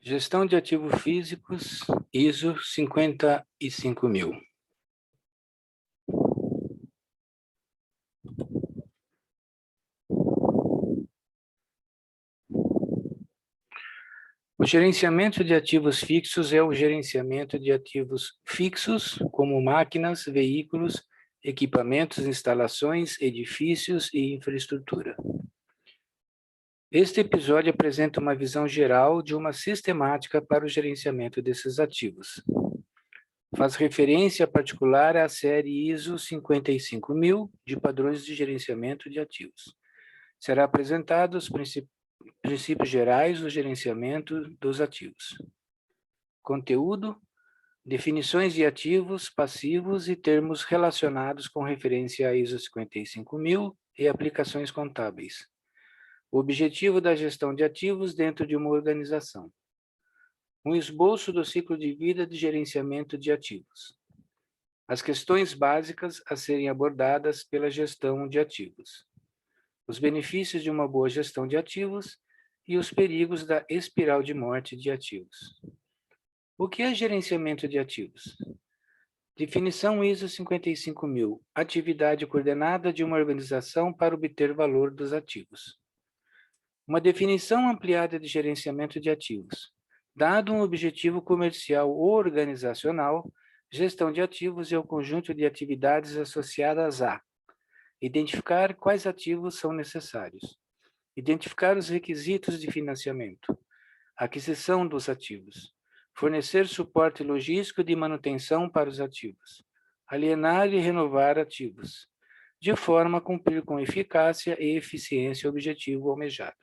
Gestão de ativos físicos, ISO 55000. O gerenciamento de ativos fixos é o gerenciamento de ativos fixos, como máquinas, veículos, equipamentos, instalações, edifícios e infraestrutura. Este episódio apresenta uma visão geral de uma sistemática para o gerenciamento desses ativos. Faz referência particular à série ISO 55000 de padrões de gerenciamento de ativos. Será apresentado os princípios gerais do gerenciamento dos ativos. Conteúdo, definições de ativos, passivos e termos relacionados com referência à ISO 55000 e aplicações contábeis. O objetivo da gestão de ativos dentro de uma organização. Um esboço do ciclo de vida de gerenciamento de ativos. As questões básicas a serem abordadas pela gestão de ativos. Os benefícios de uma boa gestão de ativos e os perigos da espiral de morte de ativos. O que é gerenciamento de ativos? Definição ISO 55000. Atividade coordenada de uma organização para obter valor dos ativos. Uma definição ampliada de gerenciamento de ativos. Dado um objetivo comercial ou organizacional, gestão de ativos é o conjunto de atividades associadas a identificar quais ativos são necessários, identificar os requisitos de financiamento, aquisição dos ativos, fornecer suporte logístico de manutenção para os ativos, alienar e renovar ativos, de forma a cumprir com eficácia e eficiência o objetivo almejado.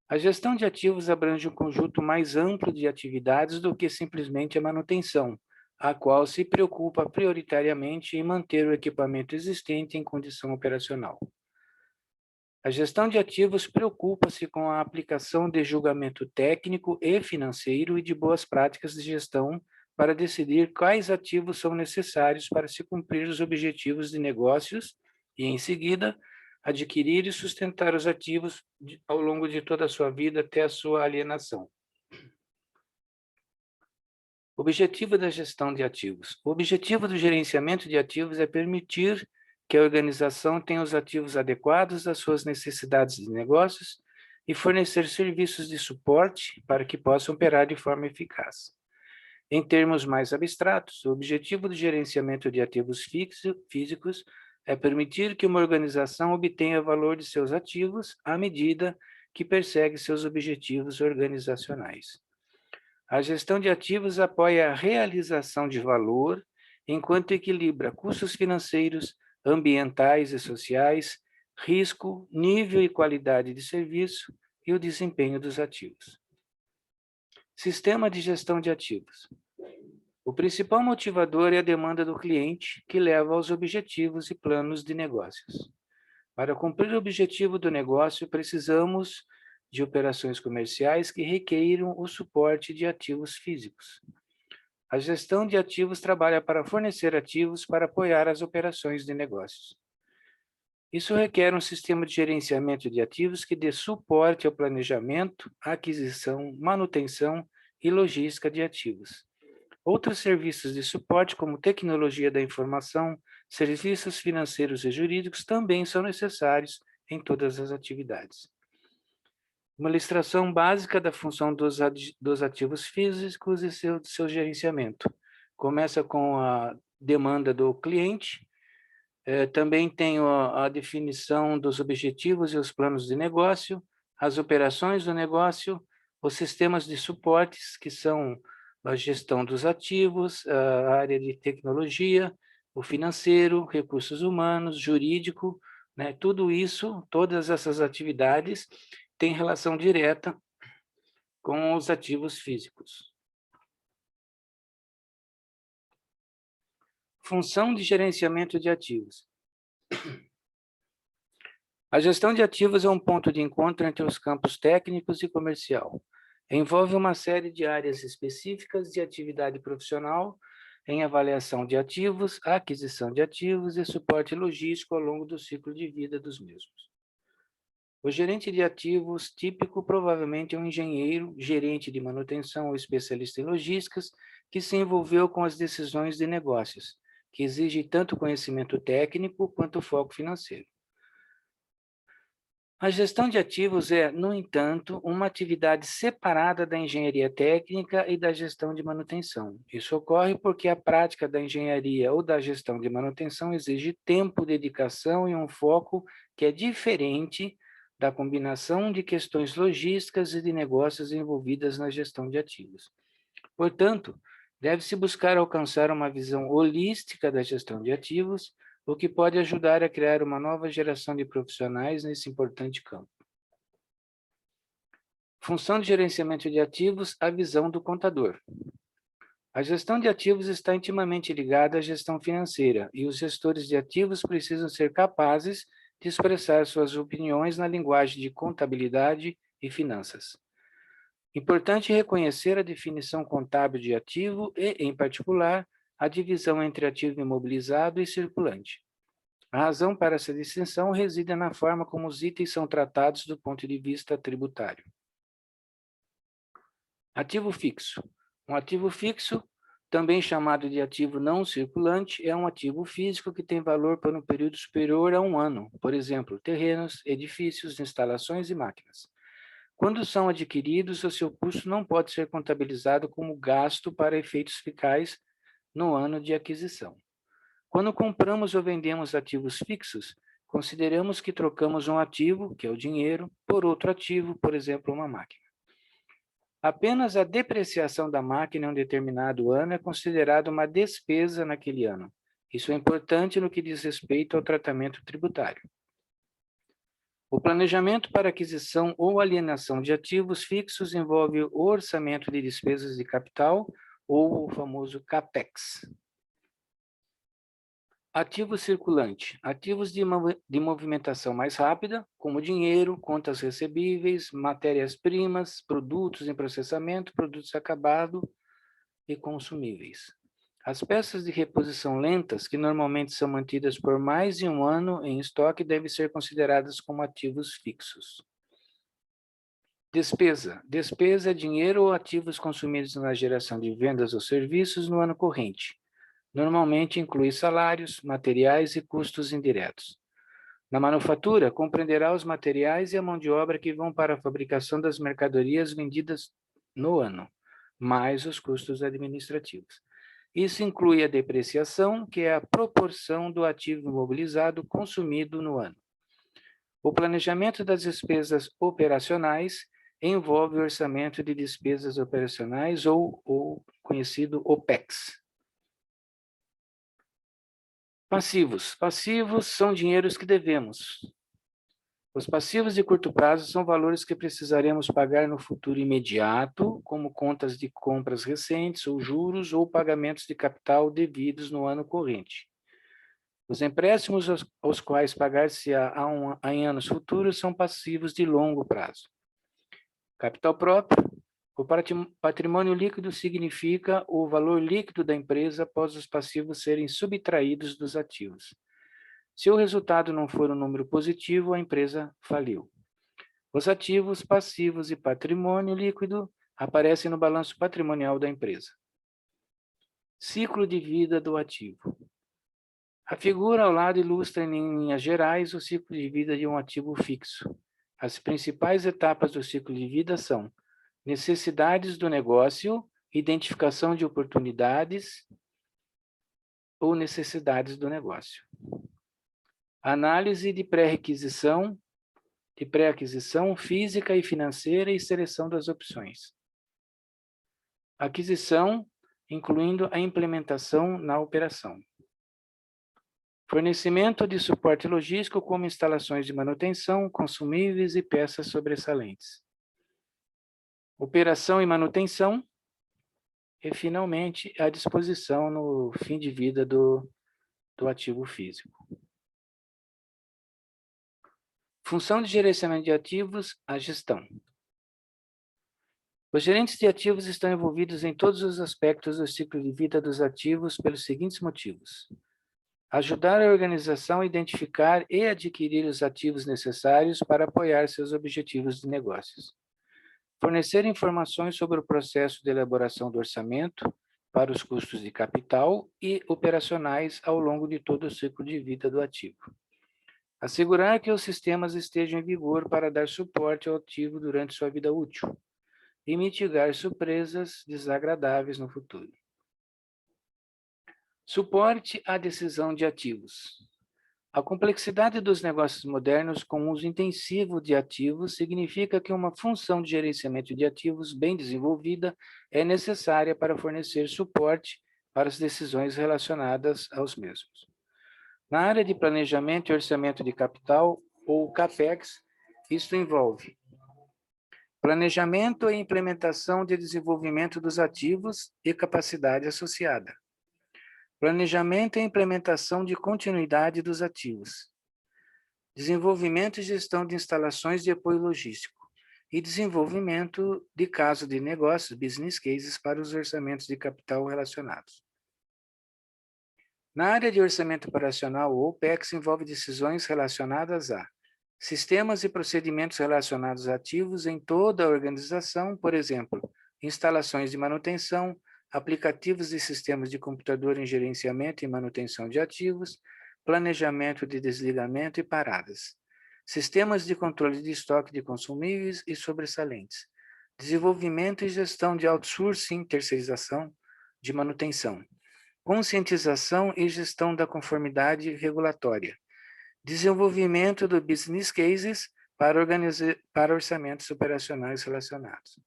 A gestão de ativos abrange um conjunto mais amplo de atividades do que simplesmente a manutenção, a qual se preocupa prioritariamente em manter o equipamento existente em condição operacional. A gestão de ativos preocupa-se com a aplicação de julgamento técnico e financeiro e de boas práticas de gestão para decidir quais ativos são necessários para se cumprir os objetivos de negócios e, em seguida, adquirir e sustentar os ativos ao longo de toda a sua vida até a sua alienação. Objetivo da gestão de ativos. O objetivo do gerenciamento de ativos é permitir que a organização tenha os ativos adequados às suas necessidades de negócios e fornecer serviços de suporte para que possam operar de forma eficaz. Em termos mais abstratos, o objetivo do gerenciamento de ativos físicos é permitir que uma organização obtenha valor de seus ativos à medida que persegue seus objetivos organizacionais. A gestão de ativos apoia a realização de valor, enquanto equilibra custos financeiros, ambientais e sociais, risco, nível e qualidade de serviço e o desempenho dos ativos. Sistema de gestão de ativos. O principal motivador é a demanda do cliente, que leva aos objetivos e planos de negócios. Para cumprir o objetivo do negócio, precisamos de operações comerciais que requeiram o suporte de ativos físicos. A gestão de ativos trabalha para fornecer ativos para apoiar as operações de negócios. Isso requer um sistema de gerenciamento de ativos que dê suporte ao planejamento, aquisição, manutenção e logística de ativos. Outros serviços de suporte, como tecnologia da informação, serviços financeiros e jurídicos, também são necessários em todas as atividades. Uma ilustração básica da função dos ativos físicos e seu gerenciamento. Começa com a demanda do cliente, também tem a definição dos objetivos e os planos de negócio, as operações do negócio, os sistemas de suportes, que são a gestão dos ativos, a área de tecnologia, o financeiro, recursos humanos, jurídico, né? Tudo isso, todas essas atividades têm relação direta com os ativos físicos. Função de gerenciamento de ativos. A gestão de ativos é um ponto de encontro entre os campos técnicos e comercial. Envolve uma série de áreas específicas de atividade profissional em avaliação de ativos, aquisição de ativos e suporte logístico ao longo do ciclo de vida dos mesmos. O gerente de ativos típico provavelmente é um engenheiro, gerente de manutenção ou especialista em logísticas que se envolveu com as decisões de negócios, que exige tanto conhecimento técnico quanto foco financeiro. A gestão de ativos é, no entanto, uma atividade separada da engenharia técnica e da gestão de manutenção. Isso ocorre porque a prática da engenharia ou da gestão de manutenção exige tempo, dedicação e um foco que é diferente da combinação de questões logísticas e de negócios envolvidas na gestão de ativos. Portanto, deve-se buscar alcançar uma visão holística da gestão de ativos, o que pode ajudar a criar uma nova geração de profissionais nesse importante campo. Função de gerenciamento de ativos, a visão do contador. A gestão de ativos está intimamente ligada à gestão financeira, e os gestores de ativos precisam ser capazes de expressar suas opiniões na linguagem de contabilidade e finanças. Importante reconhecer a definição contábil de ativo e, em particular, a divisão entre ativo imobilizado e circulante. A razão para essa distinção reside na forma como os itens são tratados do ponto de vista tributário. Ativo fixo. Um ativo fixo, também chamado de ativo não circulante, é um ativo físico que tem valor por um período superior a 1 ano, por exemplo, terrenos, edifícios, instalações e máquinas. Quando são adquiridos, o seu custo não pode ser contabilizado como gasto para efeitos fiscais no ano de aquisição. Quando compramos ou vendemos ativos fixos, consideramos que trocamos um ativo, que é o dinheiro, por outro ativo, por exemplo, uma máquina. Apenas a depreciação da máquina em um determinado ano é considerada uma despesa naquele ano. Isso é importante no que diz respeito ao tratamento tributário. O planejamento para aquisição ou alienação de ativos fixos envolve o orçamento de despesas de capital, ou o famoso CAPEX. Ativo circulante. Ativos de movimentação mais rápida, como dinheiro, contas recebíveis, matérias-primas, produtos em processamento, produtos acabados e consumíveis. As peças de reposição lentas, que normalmente são mantidas por mais de 1 ano em estoque, devem ser consideradas como ativos fixos. Despesa. Despesa é dinheiro ou ativos consumidos na geração de vendas ou serviços no ano corrente. Normalmente inclui salários, materiais e custos indiretos. Na manufatura, compreenderá os materiais e a mão de obra que vão para a fabricação das mercadorias vendidas no ano, mais os custos administrativos. Isso inclui a depreciação, que é a proporção do ativo imobilizado consumido no ano. O planejamento das despesas operacionais envolve o orçamento de despesas operacionais ou conhecido OPEX. Passivos. Passivos são dinheiros que devemos. Os passivos de curto prazo são valores que precisaremos pagar no futuro imediato, como contas de compras recentes, ou juros, ou pagamentos de capital devidos no ano corrente. Os empréstimos aos quais pagar-se-á em anos futuros são passivos de longo prazo. Capital próprio. O patrimônio líquido significa o valor líquido da empresa após os passivos serem subtraídos dos ativos. Se o resultado não for um número positivo, a empresa faliu. Os ativos, passivos e patrimônio líquido aparecem no balanço patrimonial da empresa. Ciclo de vida do ativo. A figura ao lado ilustra em linhas gerais o ciclo de vida de um ativo fixo. As principais etapas do ciclo de vida são necessidades do negócio, identificação de oportunidades ou necessidades do negócio. Análise de pré-aquisição física e financeira e seleção das opções. Aquisição, incluindo a implementação na operação. Fornecimento de suporte logístico, como instalações de manutenção, consumíveis e peças sobressalentes. Operação e manutenção. E, finalmente, a disposição no fim de vida do ativo físico. Função de gerenciamento de ativos, a gestão. Os gerentes de ativos estão envolvidos em todos os aspectos do ciclo de vida dos ativos pelos seguintes motivos. Ajudar a organização a identificar e adquirir os ativos necessários para apoiar seus objetivos de negócios. Fornecer informações sobre o processo de elaboração do orçamento para os custos de capital e operacionais ao longo de todo o ciclo de vida do ativo. Assegurar que os sistemas estejam em vigor para dar suporte ao ativo durante sua vida útil e mitigar surpresas desagradáveis no futuro. Suporte à decisão de ativos. A complexidade dos negócios modernos com uso intensivo de ativos significa que uma função de gerenciamento de ativos bem desenvolvida é necessária para fornecer suporte para as decisões relacionadas aos mesmos. Na área de planejamento e orçamento de capital, ou CAPEX, isto envolve planejamento e implementação de desenvolvimento dos ativos e capacidade associada. Planejamento e implementação de continuidade dos ativos. Desenvolvimento e gestão de instalações de apoio logístico. E desenvolvimento de casos de negócios, business cases, para os orçamentos de capital relacionados. Na área de orçamento operacional, o OPEX envolve decisões relacionadas a sistemas e procedimentos relacionados a ativos em toda a organização, por exemplo, instalações de manutenção, aplicativos e sistemas de computador em gerenciamento e manutenção de ativos, planejamento de desligamento e paradas, sistemas de controle de estoque de consumíveis e sobressalentes, desenvolvimento e gestão de outsourcing, terceirização de manutenção, conscientização e gestão da conformidade regulatória, desenvolvimento do business cases para orçamentos operacionais relacionados.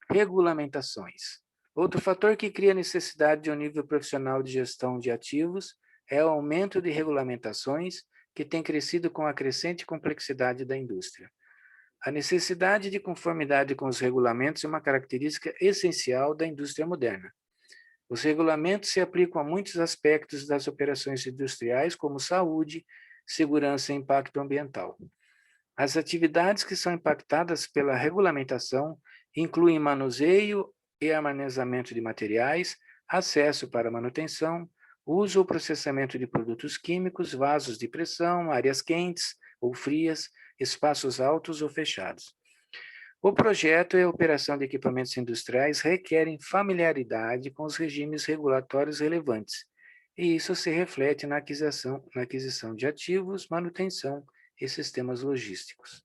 Regulamentações. Outro fator que cria necessidade de um nível profissional de gestão de ativos é o aumento de regulamentações que tem crescido com a crescente complexidade da indústria. A necessidade de conformidade com os regulamentos é uma característica essencial da indústria moderna. Os regulamentos se aplicam a muitos aspectos das operações industriais, como saúde, segurança e impacto ambiental. As atividades que são impactadas pela regulamentação incluem manuseio e armazenamento de materiais, acesso para manutenção, uso ou processamento de produtos químicos, vasos de pressão, áreas quentes ou frias, espaços altos ou fechados. O projeto e a operação de equipamentos industriais requerem familiaridade com os regimes regulatórios relevantes, e isso se reflete na aquisição de ativos, manutenção e sistemas logísticos.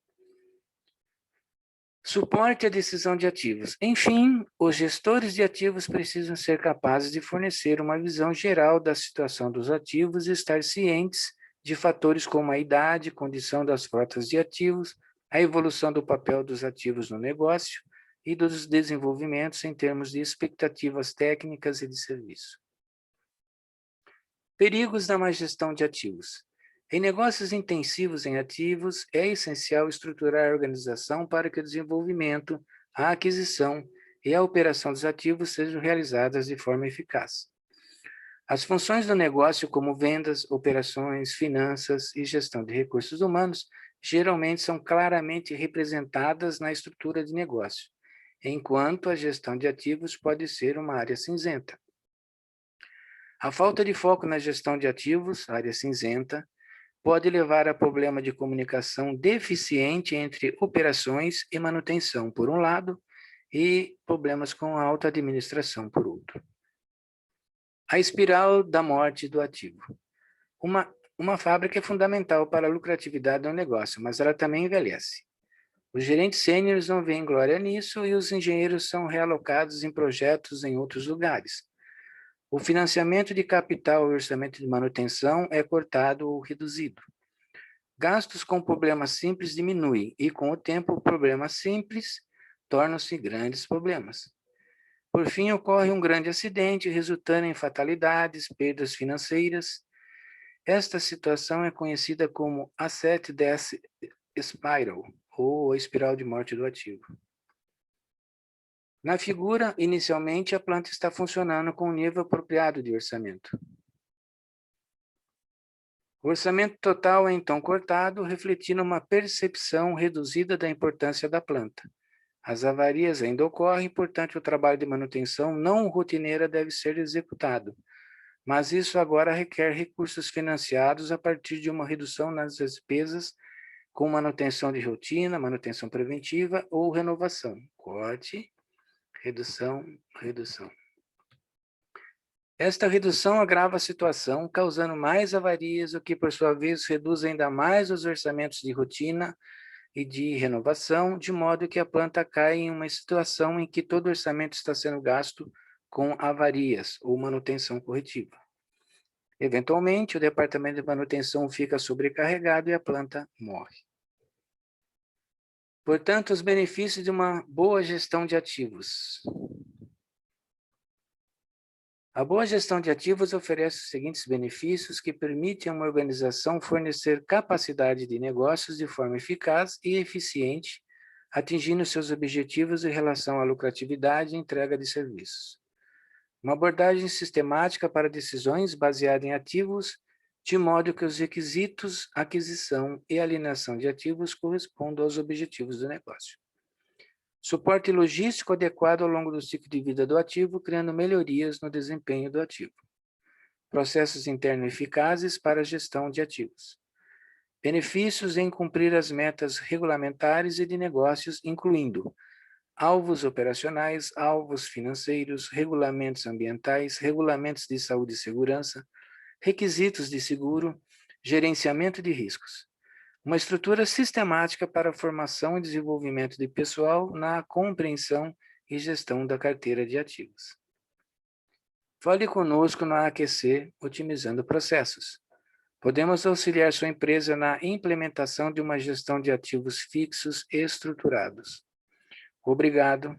Suporte à decisão de ativos. Enfim, os gestores de ativos precisam ser capazes de fornecer uma visão geral da situação dos ativos e estar cientes de fatores como a idade, condição das frotas de ativos, a evolução do papel dos ativos no negócio e dos desenvolvimentos em termos de expectativas técnicas e de serviço. Perigos da má gestão de ativos. Em negócios intensivos em ativos, é essencial estruturar a organização para que o desenvolvimento, a aquisição e a operação dos ativos sejam realizadas de forma eficaz. As funções do negócio, como vendas, operações, finanças e gestão de recursos humanos, geralmente são claramente representadas na estrutura de negócio, enquanto a gestão de ativos pode ser uma área cinzenta. A falta de foco na gestão de ativos, área cinzenta, pode levar a problema de comunicação deficiente entre operações e manutenção, por um lado, e problemas com a alta administração, por outro. A espiral da morte do ativo. Uma fábrica é fundamental para a lucratividade do negócio, mas ela também envelhece. Os gerentes sêniores não veem glória nisso e os engenheiros são realocados em projetos em outros lugares. O financiamento de capital e orçamento de manutenção é cortado ou reduzido. Gastos com problemas simples diminuem e, com o tempo, problemas simples tornam-se grandes problemas. Por fim, ocorre um grande acidente, resultando em fatalidades, perdas financeiras. Esta situação é conhecida como Asset Death Spiral, ou a espiral de morte do ativo. Na figura, inicialmente, a planta está funcionando com um nível apropriado de orçamento. O orçamento total é então cortado, refletindo uma percepção reduzida da importância da planta. As avarias ainda ocorrem, portanto, o trabalho de manutenção não rotineira deve ser executado, mas isso agora requer recursos financiados a partir de uma redução nas despesas com manutenção de rotina, manutenção preventiva ou renovação. Corte, redução, redução. Esta redução agrava a situação, causando mais avarias, o que, por sua vez, reduz ainda mais os orçamentos de rotina e de renovação, de modo que a planta cai em uma situação em que todo o orçamento está sendo gasto com avarias ou manutenção corretiva. Eventualmente, o departamento de manutenção fica sobrecarregado e a planta morre. Portanto, os benefícios de uma boa gestão de ativos. A boa gestão de ativos oferece os seguintes benefícios que permitem a uma organização fornecer capacidade de negócios de forma eficaz e eficiente, atingindo seus objetivos em relação à lucratividade e entrega de serviços. Uma abordagem sistemática para decisões baseada em ativos, de modo que os requisitos, aquisição e alienação de ativos correspondam aos objetivos do negócio. Suporte logístico adequado ao longo do ciclo de vida do ativo, criando melhorias no desempenho do ativo. Processos internos eficazes para a gestão de ativos. Benefícios em cumprir as metas regulamentares e de negócios, incluindo alvos operacionais, alvos financeiros, regulamentos ambientais, regulamentos de saúde e segurança, requisitos de seguro, gerenciamento de riscos. Uma estrutura sistemática para a formação e desenvolvimento de pessoal na compreensão e gestão da carteira de ativos. Fale conosco na AQC, otimizando processos. Podemos auxiliar sua empresa na implementação de uma gestão de ativos fixos estruturados. Obrigado